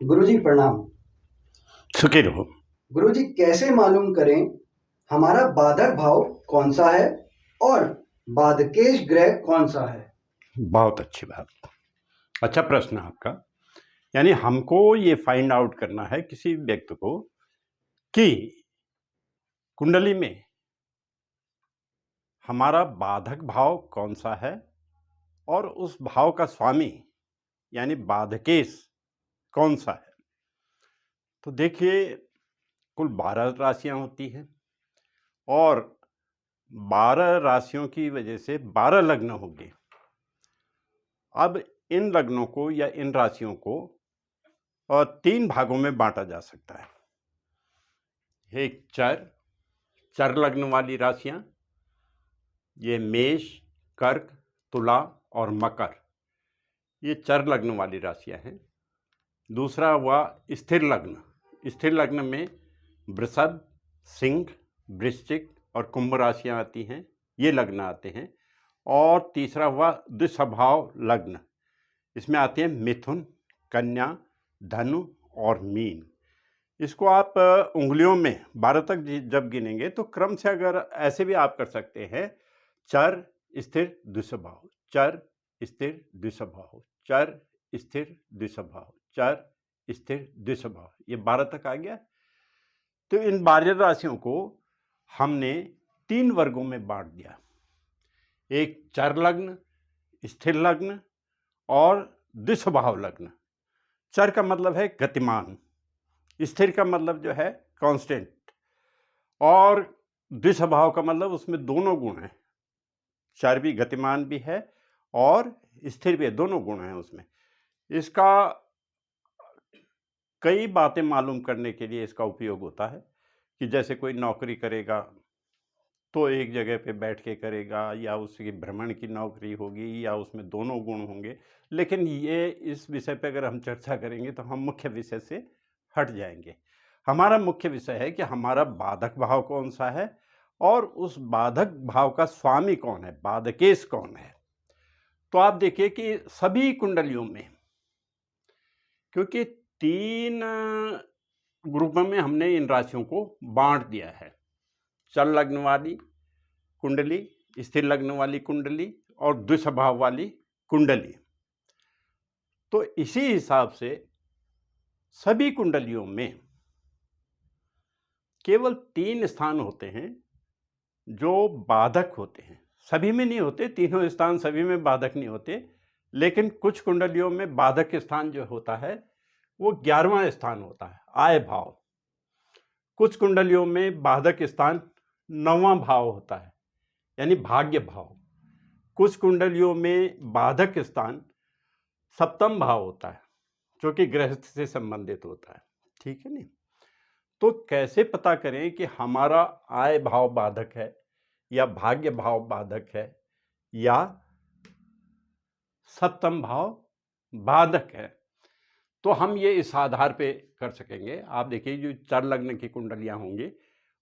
गुरुजी प्रणाम। सुखी रहो। गुरुजी कैसे मालूम करें हमारा बाधक भाव कौन सा है और बाधकेश ग्रह कौन सा है? बहुत अच्छी बात, अच्छा प्रश्न आपका। यानी हमको ये फाइंड आउट करना है किसी व्यक्ति को कि कुंडली में हमारा बाधक भाव कौन सा है और उस भाव का स्वामी यानी बाधकेश कौन सा है। तो देखिए, कुल 12 राशियां होती हैं और 12 राशियों की वजह से 12 लग्न होंगे। अब इन लग्नों को या इन राशियों को 3 भागों में बांटा जा सकता है। एक चर लग्न वाली राशियां, ये मेष, कर्क, तुला और मकर, ये चर लग्न वाली राशियां हैं। दूसरा हुआ स्थिर लग्न। स्थिर लग्न में वृषभ, सिंह, वृश्चिक और कुंभ राशियां आती हैं, ये लग्न आते हैं। और तीसरा हुआ द्विस्वभाव लग्न। इसमें आते हैं मिथुन, कन्या, धनु और मीन। इसको आप उंगलियों में 12 तक जब गिनेंगे तो क्रम से अगर ऐसे भी आप कर सकते हैं, चर स्थिर द्विस्वभाव, चर स्थिर द्विस्वभाव, चर स्थिर द्विस्वभाव, चर स्थिर द्विस्वभाव, ये 12 तक आ गया। तो इन 12 राशियों को हमने 3 वर्गों में बांट दिया। एक चर लग्न, स्थिर लग्न और द्विस्वभाव लग्न। चर का मतलब है गतिमान, स्थिर का मतलब जो है कांस्टेंट, और द्विस्वभाव का मतलब उसमें दोनों गुण हैं। चर भी गतिमान भी है और स्थिर भी है, दोनों गुण हैं उसमें। इसका कई बातें मालूम करने के लिए इसका उपयोग होता है कि जैसे कोई नौकरी करेगा तो एक जगह पे बैठ के करेगा, या उसकी भ्रमण की नौकरी होगी, या उसमें दोनों गुण होंगे। लेकिन ये इस विषय पे अगर हम चर्चा करेंगे तो हम मुख्य विषय से हट जाएंगे। हमारा मुख्य विषय है कि हमारा बाधक भाव कौन सा है और उस बाधक भाव का स्वामी कौन है, बाधकेश कौन है। तो आप देखिए कि सभी कुंडलियों में, क्योंकि 3 ग्रुपों में हमने इन राशियों को बांट दिया है, चल लग्न वाली कुंडली, स्थिर लग्न वाली कुंडली और द्विस्वभाव वाली कुंडली। तो इसी हिसाब से सभी कुंडलियों में केवल 3 स्थान होते हैं जो बाधक होते हैं। सभी में नहीं होते, तीनों स्थान सभी में बाधक नहीं होते, लेकिन कुछ कुंडलियों में बाधक स्थान जो होता है वो 11वां स्थान होता है, आय भाव। कुछ कुंडलियों में बाधक स्थान 9वां भाव होता है, यानी भाग्य भाव। कुछ कुंडलियों में बाधक स्थान 7वां भाव होता है, जो कि गृहस्थ से संबंधित होता है। ठीक है नहीं? तो कैसे पता करें कि हमारा आय भाव बाधक है या भाग्य भाव बाधक है या 7वां भाव बाधक है? तो हम ये इस आधार पे कर सकेंगे। आप देखिए, जो चर लग्न की कुंडलियां होंगी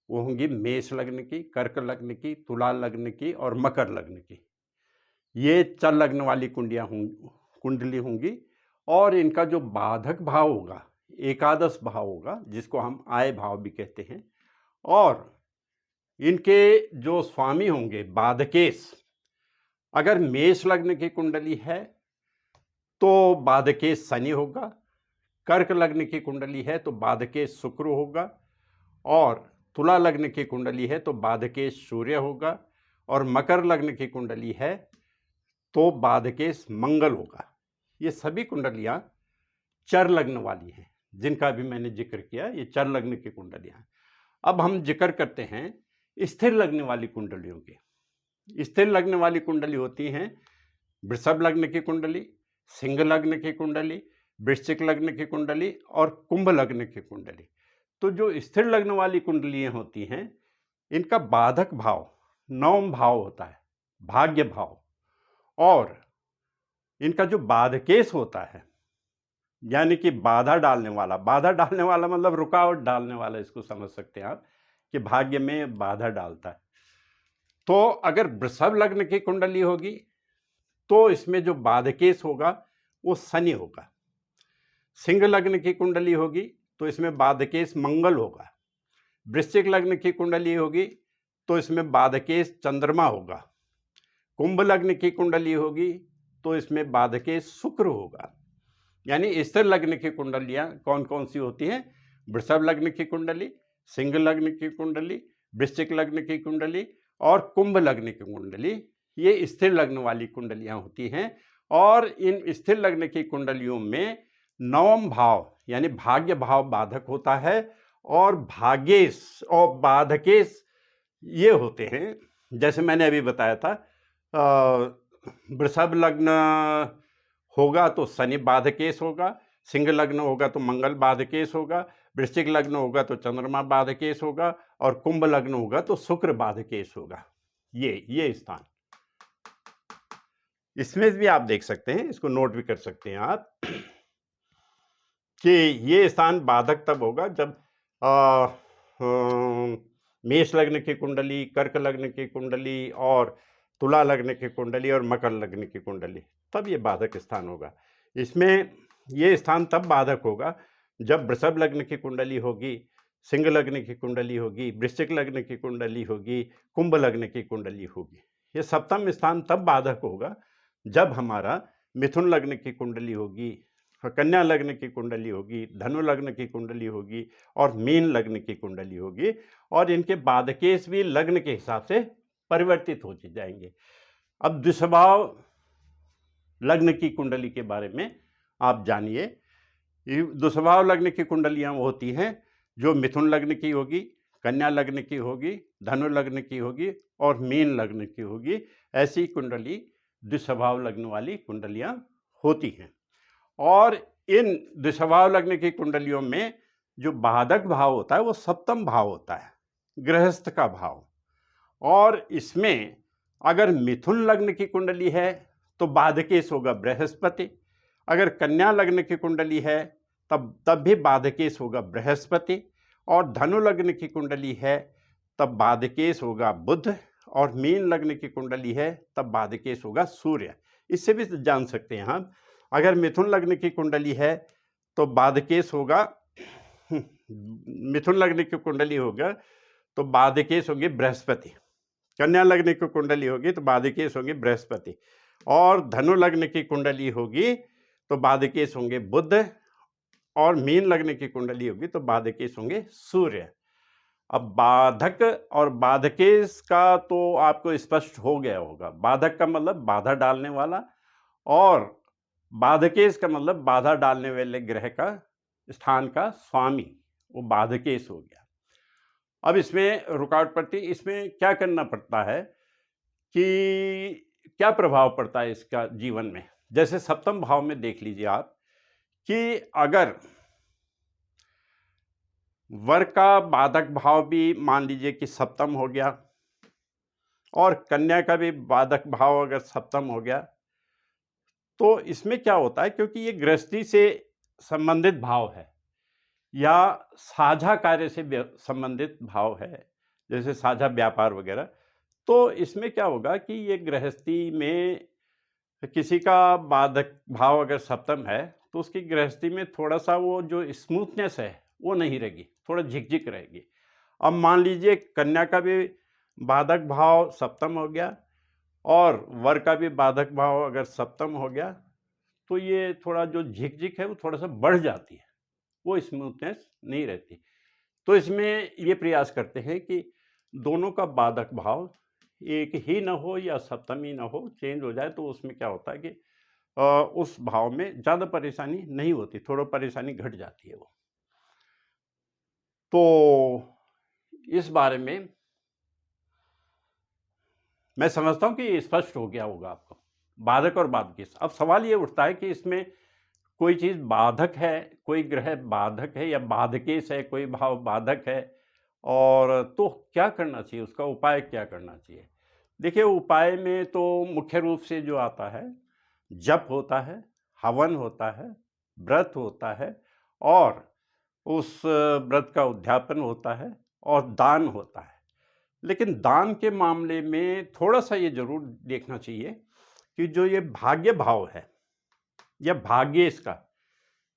वो होंगी मेष लग्न की, कर्क लग्न की, तुला लग्न की और मकर लग्न की। ये चर लग्न वाली कुंडली होंगी। और इनका जो बाधक भाव होगा एकादश भाव होगा, जिसको हम आय भाव भी कहते हैं। और इनके जो स्वामी होंगे बाधकेश, अगर मेष लग्न की कुंडली है तो बाधकेश शनि होगा, कर्क लग्न की कुंडली है तो बाधकेश शुक्र होगा, और तुला लग्न की कुंडली है तो बाधकेश सूर्य होगा, और मकर लग्न की कुंडली है तो बाधकेश मंगल होगा। ये सभी कुंडलियां चर लग्न वाली हैं, जिनका भी मैंने जिक्र किया, ये चर लग्न की कुंडलियां। अब हम जिक्र करते हैं स्थिर लग्न वाली कुंडलियों की। स्थिर लग्न वाली कुंडली होती हैं वृषभ लग्न की कुंडली, सिंह लग्न की कुंडली, वृश्चिक लग्न की कुंडली और कुंभ लग्न की कुंडली। तो जो स्थिर लग्न वाली कुंडलियां होती हैं, इनका बाधक भाव 9वां भाव होता है, भाग्य भाव। और इनका जो बाधकेश होता है, यानी कि बाधा डालने वाला, बाधा डालने वाला मतलब रुकावट डालने वाला, इसको समझ सकते हैं आप कि भाग्य में बाधा डालता है। तो अगर वृषभ लग्न की कुंडली होगी तो इसमें जो बाधकेश होगा वो शनि होगा। सिंह लग्न की कुंडली होगी तो इसमें बाधकेश मंगल होगा। वृश्चिक लग्न की कुंडली होगी तो इसमें बाधकेश चंद्रमा होगा। कुंभ लग्न की कुंडली होगी तो इसमें बाधकेश शुक्र होगा। यानी स्थिर लग्न की कुंडलियां कौन कौन सी होती हैं? वृषभ लग्न की कुंडली, सिंह लग्न की कुंडली, वृश्चिक लग्न की कुंडली और कुंभ लग्न की कुंडली, ये स्थिर लग्न वाली कुंडलियां होती हैं। और इन स्थिर लग्न की कुंडलियों में नवम भाव यानी भाग्य भाव बाधक होता है और भाग्येश और बाधकेश ये होते हैं। जैसे मैंने अभी बताया था, वृषभ लग्न होगा तो शनि बाधकेश होगा, सिंह लग्न होगा तो मंगल बाधकेश होगा, वृश्चिक लग्न होगा तो चंद्रमा बाधकेश होगा और कुंभ लग्न होगा तो शुक्र बाधकेश होगा। ये स्थान इसमें भी आप देख सकते हैं, इसको नोट भी कर सकते हैं आप कि ये स्थान बाधक तब होगा जब मेष लग्न की कुंडली, कर्क लग्न की कुंडली और तुला लग्न की कुंडली और मकर लग्न की कुंडली, तब ये बाधक स्थान होगा। इसमें ये स्थान तब बाधक होगा जब वृषभ लग्न की कुंडली होगी, सिंह लग्न की कुंडली होगी, वृश्चिक लग्न की कुंडली होगी, कुंभ लग्न की कुंडली होगी। ये सप्तम स्थान तब बाधक होगा जब हमारा मिथुन लग्न की कुंडली होगी, कन्या लग्न की कुंडली होगी, धनु लग्न की कुंडली होगी और मीन लग्न की कुंडली होगी। और इनके बाधकेश भी लग्न के हिसाब से परिवर्तित हो जाएंगे। अब द्विस्वभाव लग्न की कुंडली के बारे में आप जानिए। द्विस्वभाव लग्न की कुंडलियां होती हैं जो मिथुन लग्न की होगी, कन्या लग्न की होगी, धनु लग्न की होगी और मीन लग्न की होगी। ऐसी कुंडली द्विस्वभाव लग्न वाली कुंडलियां होती हैं। और इन द्विस्वभाव लग्न की कुंडलियों में जो बाधक भाव होता है वो सप्तम भाव होता है, गृहस्थ का भाव। और इसमें अगर मिथुन लग्न की कुंडली है तो बाधकेश होगा बृहस्पति, अगर कन्या लग्न की कुंडली है तब भी बाधकेश होगा बृहस्पति, और धनु लग्न की कुंडली है तब बाधकेश होगा बुध, और मीन लग्न की कुंडली है तब बाधकेश होगा सूर्य। इससे भी जान सकते हैं हम, अगर मिथुन लग्न की कुंडली है तो बाधकेश होगा मिथुन लग्न की कुंडली होगा तो बाधकेश होंगे बृहस्पति, कन्या लग्न की कुंडली होगी तो बाधकेश होंगे बृहस्पति, और धनु लग्न की कुंडली होगी तो बाधकेश होंगे बुध, और मीन लग्न की कुंडली होगी तो बाधकेश होंगे सूर्य। अब बाधक और बाधकेश का तो आपको स्पष्ट हो गया होगा। बाधक का मतलब बाधा डालने वाला, और बाधकेश का मतलब बाधा डालने वाले ग्रह का स्थान का स्वामी, वो बाधकेश हो गया। अब इसमें रुकावट पड़ती, इसमें क्या करना पड़ता है कि क्या प्रभाव पड़ता है इसका जीवन में। जैसे सप्तम भाव में देख लीजिए आप कि अगर वर का बाधक भाव भी मान लीजिए कि सप्तम हो गया, और कन्या का भी बाधक भाव अगर सप्तम हो गया, तो इसमें क्या होता है, क्योंकि ये गृहस्थी से संबंधित भाव है या साझा कार्य से संबंधित भाव है, जैसे साझा व्यापार वगैरह, तो इसमें क्या होगा कि ये गृहस्थी में किसी का बाधक भाव अगर सप्तम है तो उसकी गृहस्थी में थोड़ा सा वो जो स्मूथनेस है वो नहीं रहेगी, थोड़ा झिकझिक रहेगी। अब मान लीजिए कन्या का भी बाधक भाव सप्तम हो गया और वर का भी बाधक भाव अगर सप्तम हो गया, तो ये थोड़ा जो झिकझिक है वो थोड़ा सा बढ़ जाती है, वो स्मूथनेस नहीं रहती। तो इसमें ये प्रयास करते हैं कि दोनों का बाधक भाव एक ही न हो या सप्तम ही न हो, चेंज हो जाए, तो उसमें क्या होता है कि उस भाव में ज़्यादा परेशानी नहीं होती, थोड़ा परेशानी घट जाती है वो। तो इस बारे में मैं समझता हूँ कि स्पष्ट हो गया होगा आपको, बाधक और बाधकेश। अब सवाल ये उठता है कि इसमें कोई चीज़ बाधक है, कोई ग्रह बाधक है या बाधकेश है, कोई भाव बाधक है, और तो क्या करना चाहिए, उसका उपाय क्या करना चाहिए। देखिए, उपाय में तो मुख्य रूप से जो आता है, जप होता है, हवन होता है, व्रत होता है, और उस व्रत का उद्यापन होता है, और दान होता है। लेकिन दान के मामले में थोड़ा सा ये जरूर देखना चाहिए कि जो ये भाग्य भाव है या भाग्येश का,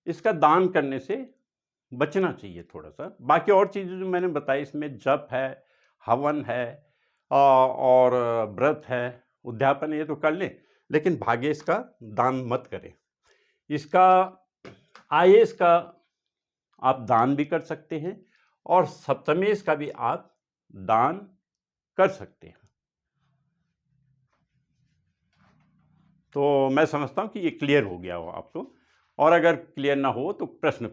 इसका दान करने से बचना चाहिए थोड़ा सा। बाकी और चीज़ें जो मैंने बताई इसमें जप है, हवन है और व्रत है, उद्यापन ये तो कर लें, लेकिन भाग्येश का दान मत करें। इसका आयेश का आप दान भी कर सकते हैं और सप्तमेश का भी आप दान कर सकते हैं। तो मैं समझता हूँ कि ये क्लियर हो गया हो आपको, और अगर क्लियर ना हो तो प्रश्न